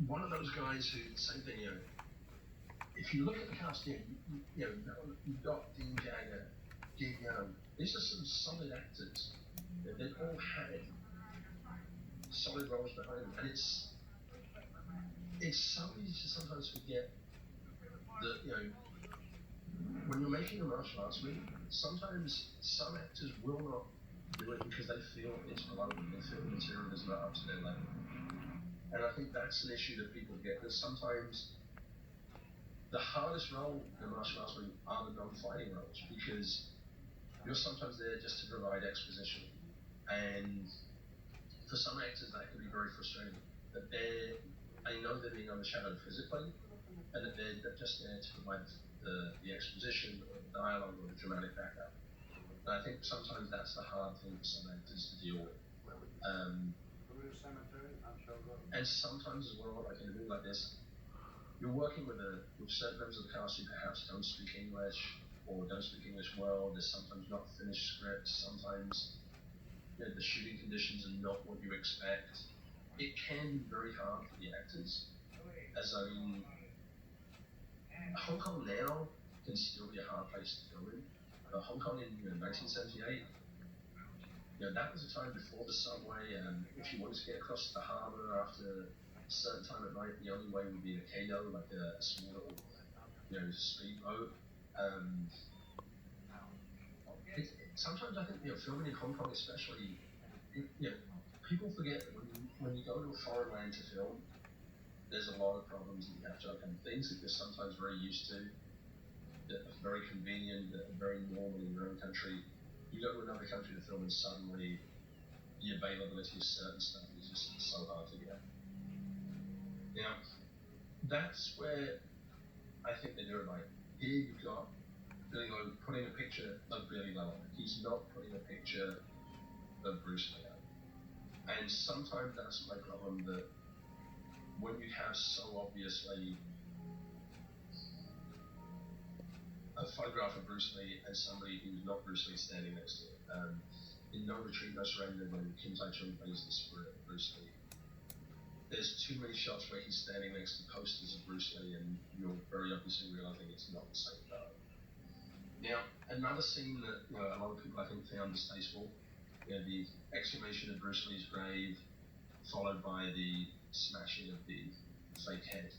one of those guys who, same thing, if you look at the cast, you've got Dean Jagger, Jim Young, these are some solid actors. They've all had solid roles behind them, and it's so easy to sometimes forget that, when you're making a martial arts movie, sometimes some actors will not do it because they feel it's below them, they feel the material is not up to their level. And I think that's an issue that people get, that sometimes the hardest role in a martial arts movie are the non-fighting roles, because you're sometimes there just to provide exposition. And for some actors that can be very frustrating, that they know they're being overshadowed physically, and that they're just there to provide the exposition or the dialogue or the dramatic backup. And I think sometimes that's the hard thing for some actors to deal with. And sometimes as well, like in a movie like this, you're working with certain members of the cast who perhaps don't speak English or don't speak English well. There's sometimes not finished scripts. Sometimes the shooting conditions are not what you expect. It can be very hard for the actors. As I mean, Hong Kong now can still be a hard place to film in. Hong Kong in 1978, that was a time before the subway, and if you wanted to get across the harbour after a certain time at night, the only way would be a Kato, like a small little, speedboat. Sometimes I think, filming in Hong Kong especially, people forget that when you go to a foreign land to film, there's a lot of problems that you have to overcome. Things that you're sometimes very used to, that are very convenient, that are very normal in your own country. You go to another country to film and suddenly the availability of certain stuff is just so hard to get. Now, that's where I think they do it right. Here you've got Billy Lowe putting a picture of Billy Lowe. He's not putting a picture of Bruce Lee. And sometimes that's my problem, that when you have so obviously a photograph of Bruce Lee and somebody who's not Bruce Lee standing next to it. In No Retreat, No Surrender, when Kim Tai-chung plays the spirit of Bruce Lee, there's too many shots where he's standing next to posters of Bruce Lee, and you're very obviously realizing it's not the same guy. Now, another scene that a lot of people I think found distasteful, the exhumation of Bruce Lee's grave, followed by the smashing of the fake head.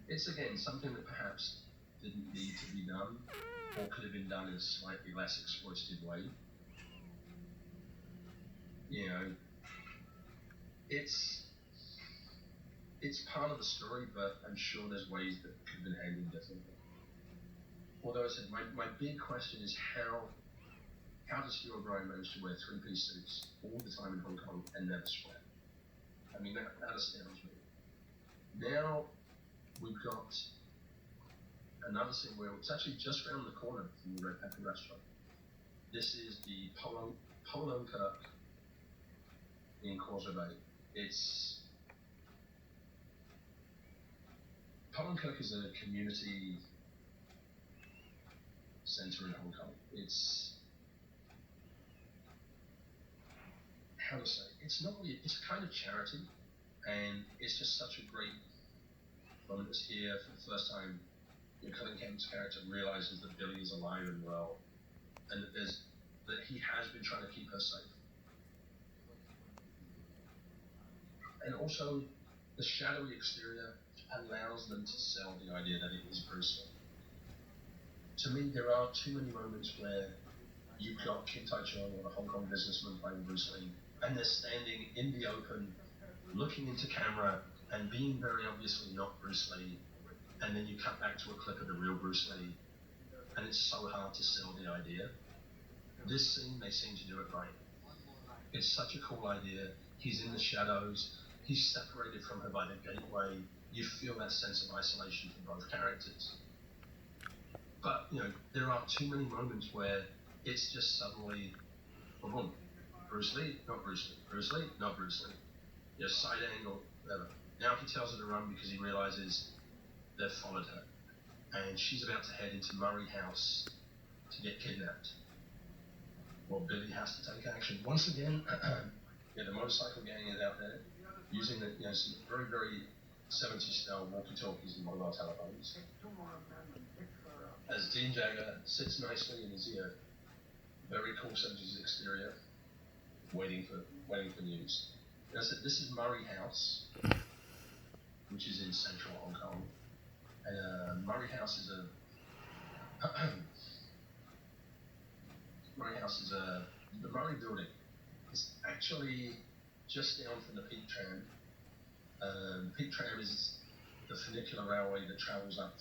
It's again something that perhaps didn't need to be done, or could have been done in a slightly less exploitative way. It's part of the story, but I'm sure there's ways that could have been handled differently. Although I said my big question is how does Hugh O'Brien manage to wear three-piece suits all the time in Hong Kong and never sweat? I mean, that astounds me. Now we've got another scene where it's actually just around the corner from the Red Pepper restaurant. This is the Polo Kirk in Causeway Bay. Polo Kirk is a community centre in Hong Kong. It's it's a kind of charity, and it's just such a great moment. It's here for the first time. Colin Kent's character realizes that Billy is alive and well, and that he has been trying to keep her safe. And also, the shadowy exterior allows them to sell the idea that it is Bruce Lee. To me, there are too many moments where you've got Kim Tai-chung or a Hong Kong businessman playing Bruce Lee, and they're standing in the open, looking into camera, and being very obviously not Bruce Lee, and then you cut back to a clip of the real Bruce Lee, and it's so hard to sell the idea. This scene, they seem to do it right. It's such a cool idea. He's in the shadows, he's separated from her by the gateway, you feel that sense of isolation for both characters. But, there are too many moments where it's just suddenly, boom, Bruce Lee, not Bruce Lee, Bruce Lee, not Bruce Lee. Side angle, whatever. Now he tells her to run because he realizes they've followed her, and she's about to head into Murray House to get kidnapped. Well, Billy has to take action. Once again, Yeah, the motorcycle gang is out there using the, some very, very 70s style walkie-talkies and mobile telephones. As Dean Jagger sits nicely in his very cool 70s exterior, waiting for news. And I said, this is Murray House, which is in central Hong Kong. And Murray House is the Murray building is actually just down from the Peak Tram. Peak Tram is the funicular railway that travels up